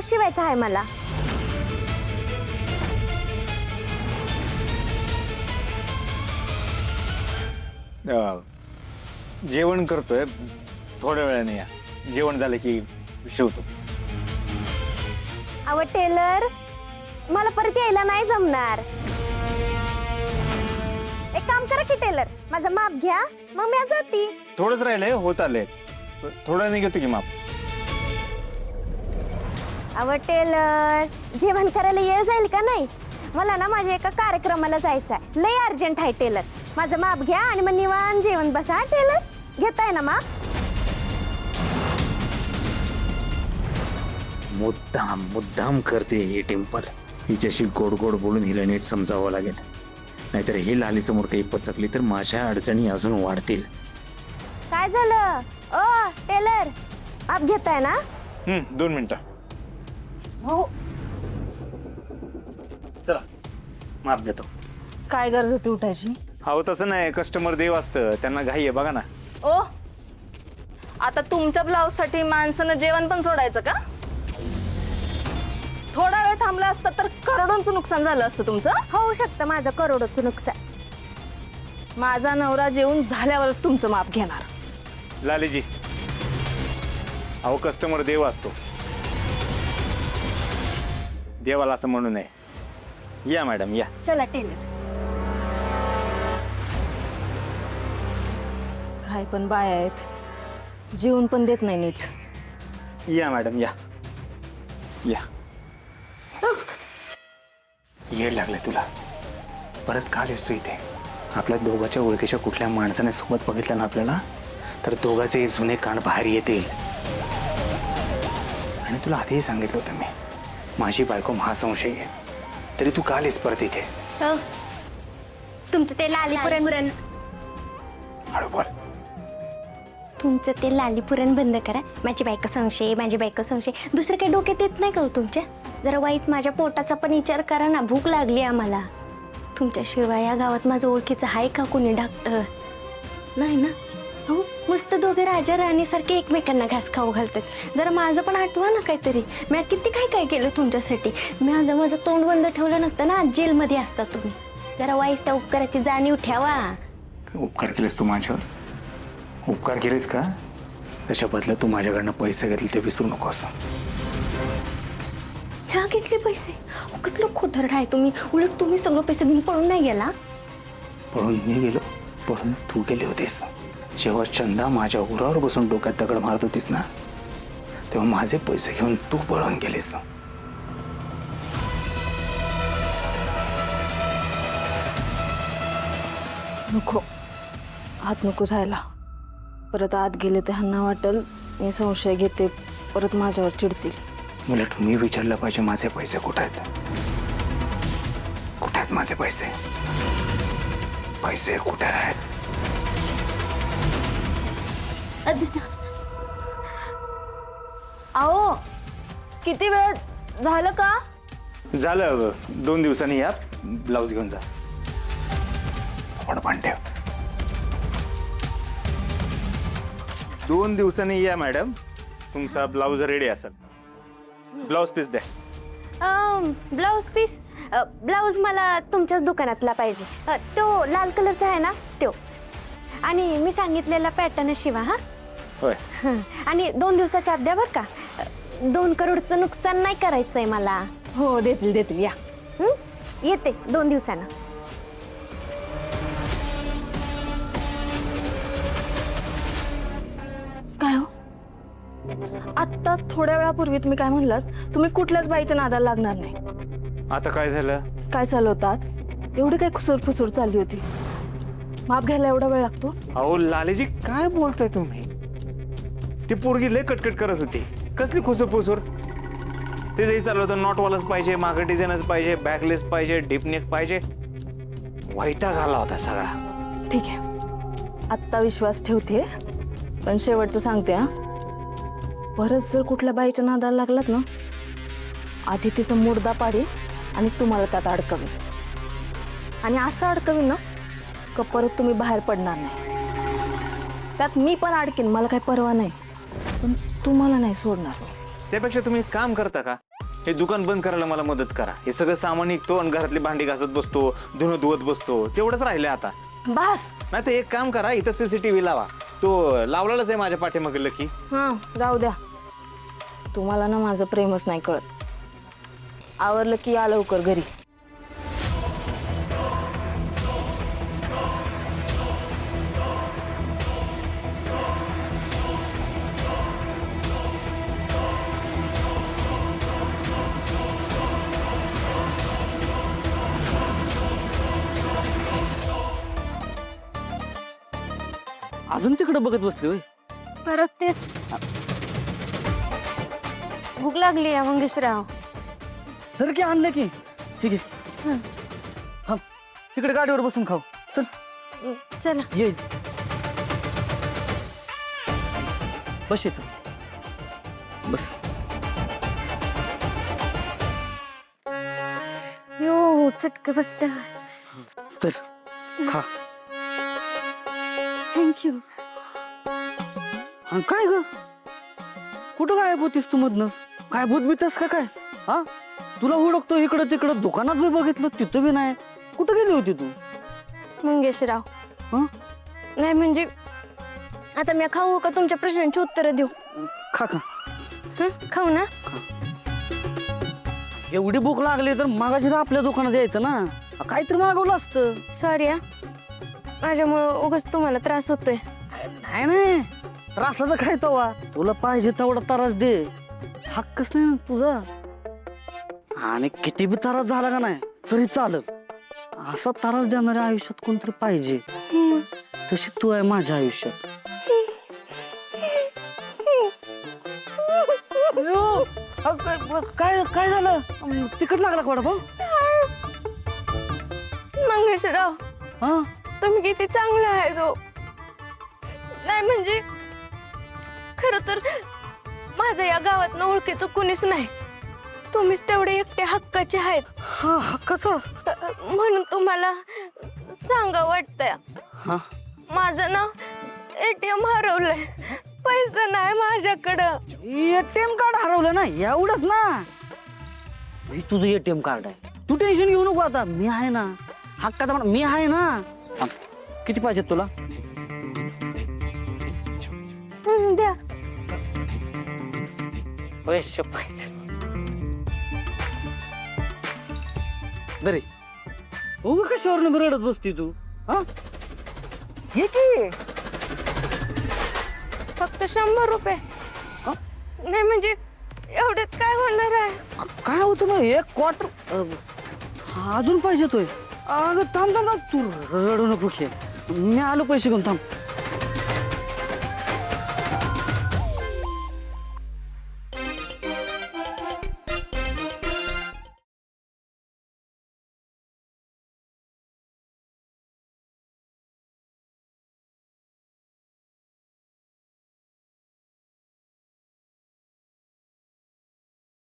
Blouse शिवायचा आहे मला. जेवण करतोय, थोड्या वेळाने या. जेवण झालं की शिवतो. अहो टेलर, मला परत यायला नाही जमणार. एक काम करा की टेलर, माझं माप घ्या, मग मी जाती. थोडंच राहिलंय, होत आलंय. थोडं नाही घेतो की माप. अहो टेलर, जेवण करायला वेळ जाईल का नाही? मला ना माझ्या एका कार्यक्रमाला जायचं आहे, लय अर्जंट आहे टेलर. माझं माप घ्या आणि मग निवांत जेवण बसा. टेलर, घेताय ना माप? मुद्दाम करते ही टिंपल. हिच्याशी गोड गोड बोलून हिला नीट समजावं लागेल, नाहीतर ही लाली समोर काही पचकली तर माझ्या अडचणी अजून वाढतील. काय झालं ओ टेलर, माप घेताय ना? 2 मिनिटं. हो. चला, माप देतो. काय गरज होती उठायची? हो तसं नाही, कस्टमर देव असतं, त्यांना घाई आहे बघा ना. ओ, आता तुमच्या ब्लाऊज साठी माणसानं जेवण पण सोडायचं का? थोडा वेळ थांबला असता तर करोडोंचं नुकसान झालं असतं तुमचं. होऊ शकतं माझं करोडोचं नुकसान. माझा नवरा जेवून झाल्यावरच तुमचं माप घेणार. लालीजी, अहो कस्टमर देव असतो, देवाला असं म्हणू नये. या मॅडम या. चला टेलर. काय पण बाया आहेत, जेवून पण देत नाही नीट. या मॅडम या या. येड लागले तुला, परत काल येतो इथे. आपल्या दोघांच्या ओळखीच्या कुठल्या माणसाने सोबत बघितलं ना आपल्याला, तर दोघांचे जुने कान बाहेर येतील. आणि तुला आधीही सांगितलं होतं मी, माझी बायको महासंशय आहे, तरी तू काल येस परत इथे. हो, तुमचं ते लाली पुरण हळू बोल. तुमचं ते लाली पुरण बंद करा. माझी बायको संशय, माझी बायको संशय. दुसरं काही डोक्यात येत नाही का हो तुमच्या? जरा वाईच माझ्या पोटाचा पण विचार करा ना, भूक लागली आम्हाला. तुमच्याशिवाय या गावात माझं ओळखीचं आहे का कोणी डॉक्टर? नाही ना. हो, मस्त दोघे राजा राणीसारखे एकमेकांना घास खाऊ घालतात. जरा माझं पण आठवा ना काहीतरी. मी किती काय काय केलं तुमच्यासाठी. मी आज माझं तोंड बंद ठेवलं नसतं ना, आज जेलमध्ये असता तुम्ही. जरा वाईस त्या उपकाराची जाणीव ठेवा. उपकार केलेस तू माझ्यावर? उपकार केलेस का? त्याच्या बदल्यात तू माझ्याकडनं पैसे घेतले ते विसरू नकोस. ह्या घेतले पैसे? कसलं खोटरड आहे तुम्ही. उलट तुम्ही सगळं पैसे घेऊन पळून नाही गेला. पळून मी गेलो? पळून तू गेली होतीस. जेव्हा चंदा माझ्या उरावर बसून डोक्यात दगड मारत होतीस ना, तेव्हा माझे पैसे घेऊन तू पळून गेलीस. नको, आत नको जायला. परत आत गेले तर ह्यांना वाटेल मी संशय घेते, परत माझ्यावर चिडतील. उलट मी विचारलं पाहिजे माझे पैसे कुठे आहेत. कुठे आहेत माझे पैसे? पैसे कुठे आहेत? आओ, किती वेळ झालं का? झालं, 2 दिवसांनी या, ब्लाऊज घेऊन जा. पण ठेव. 2 दिवसांनी या मॅडम, तुमचा ब्लाऊज रेडी असेल. ब्लाऊज पीस द्या. Blouse piece? ब्लाऊज मला तुमच्याच दुकानातला पाहिजे. तो लाल कलरचा आहे ना, तो. आणि मी सांगितलेला पॅटर्न शिवा. हा होय. आणि 2 दिवसाच्या आत द्या बरं का. 2 करोडचं नुकसान नाही करायचंय मला. हो, देतील देतील, या. येते 2 दिवसानं. काय हो, आत्ता थोड्या वेळापूर्वी तुम्ही काय म्हणलात? तुम्ही कुठल्याच बाईच्या नादाला लागणार नाही. आता काय झालं? काय चालू होतात? एवढी काय खुसूर फुसूर चालली होती? माप घ्यायला एवढा वेळ लागतो? अहो लालेजी, काय बोलताय तुम्ही? ती पोरगी लय कटकट करत होती. कसली खुसूर? ते जे चाललं होतं, नॉटवालच पाहिजे, मागं डिझाईनच पाहिजे, बॅकलेस पाहिजे, डीपनेक पाहिजे. वैताग आला होता सगळा. ठीक आहे, आत्ता विश्वास ठेवते, पण शेवटचं सांगते. परत जर कुठल्या बाईच्या नादाला लागलात ना, आधी तिचा मुर्दा पाडी आणि तुम्हाला त्यात अडकवीन. आणि असं अडकवीन ना का परत तुम्ही बाहेर पडणार नाही. त्यात मी पण अडकीन, मला काही परवा नाही, पण तुम्हाला नाही सोडणार. त्यापेक्षा तुम्ही एक काम करता का? हे दुकान बंद करायला मला मदत करा. हे सगळं सामान निघतो आणि घरातली भांडी घासत बसतो, धुणं धुवत बसतो. तेवढंच राहिलंय आता. बस. नाही तर एक काम करा, इथं CCTV लावा. तो लावलेलाच आहे माझ्या पाठीमागे लकी. हां राहू द्या. तुम्हाला ना माझं प्रेमच नाही कळत. आवरलं की या लवकर घरी. अजून तिकडे बघत बसली होय. परत तेच. भूक लागली आहे मंगेशराव. तर की आणलं की. ठीक आहे हा तिकडे गाडीवर बसून खाऊ. चल चला. ये बस येतो. बस. यो चटक बसत. तर खा. थँक्यू. आणि काय ग कुठं गायब होतीस तू मधनच? काय भूत बीतस का काय? हा तुला ओळखतो इकडं तिकडं, दुकानात बी बघितलं तिथं बी नाही. कुठं गेली होती तू? मंगेशराव हा नाही म्हणजे आता मी खाऊ का तुमच्या प्रश्नांची उत्तरं देऊ? खा खा. हं? खाऊ ना. एवढी भूक लागली तर मागाशी आपल्या दुकानात यायचं ना. काहीतरी मागवलं असतं. सॉरी हा, माझ्यामुळं उगाच तुम्हाला त्रास होतोय. नाही नाही त्रासाचं काय तवा. तुला पाहिजे तेवढा त्रास दे. हक्कच नाही ना तुझा. आणि किती बी त्रास झाला का नाही तरी चालत. असा त्रास देणाऱ्या आयुष्यात कोणतरी पाहिजे. तशी तू आहे माझ्या आयुष्यात. अयो, काय काय झालं? तिकट लागला का भाऊ? मंगेशराव हा तुम्ही किती चांगला आहे तो. नाही म्हणजे खरं तर माझं या गावात ओळखीचं कुणीच नाही. तुम्हीच तेवढे एकटे हक्काचे आहेत. हा हक्काचा. म्हणून तुम्हाला सांगा वाटतंय. हा माझं ना ATM हरवलंय. पैसा नाही माझ्याकडं. ATM कार्ड हरवलं ना एवढंच ना. हे तुझं ATM कार्ड आहे. तू टेन्शन घेऊ नको आता. मी आहे ना. हक्काचा म्हणा मी आहे ना. हा, किती पाहिजे तुला? द्या. पैसे पाहिजे. बरे उगा कशावर रडत बसती तू? हा हे की फक्त 100 रुपये. नाही म्हणजे एवढ्यात काय होणार आहे? काय होतं मग? 1 क्वार्टर अजून पाहिजे तोय. अगं थांब थांब थांब. तू रडू नको. मी आलो पैसे घेऊन. थांब.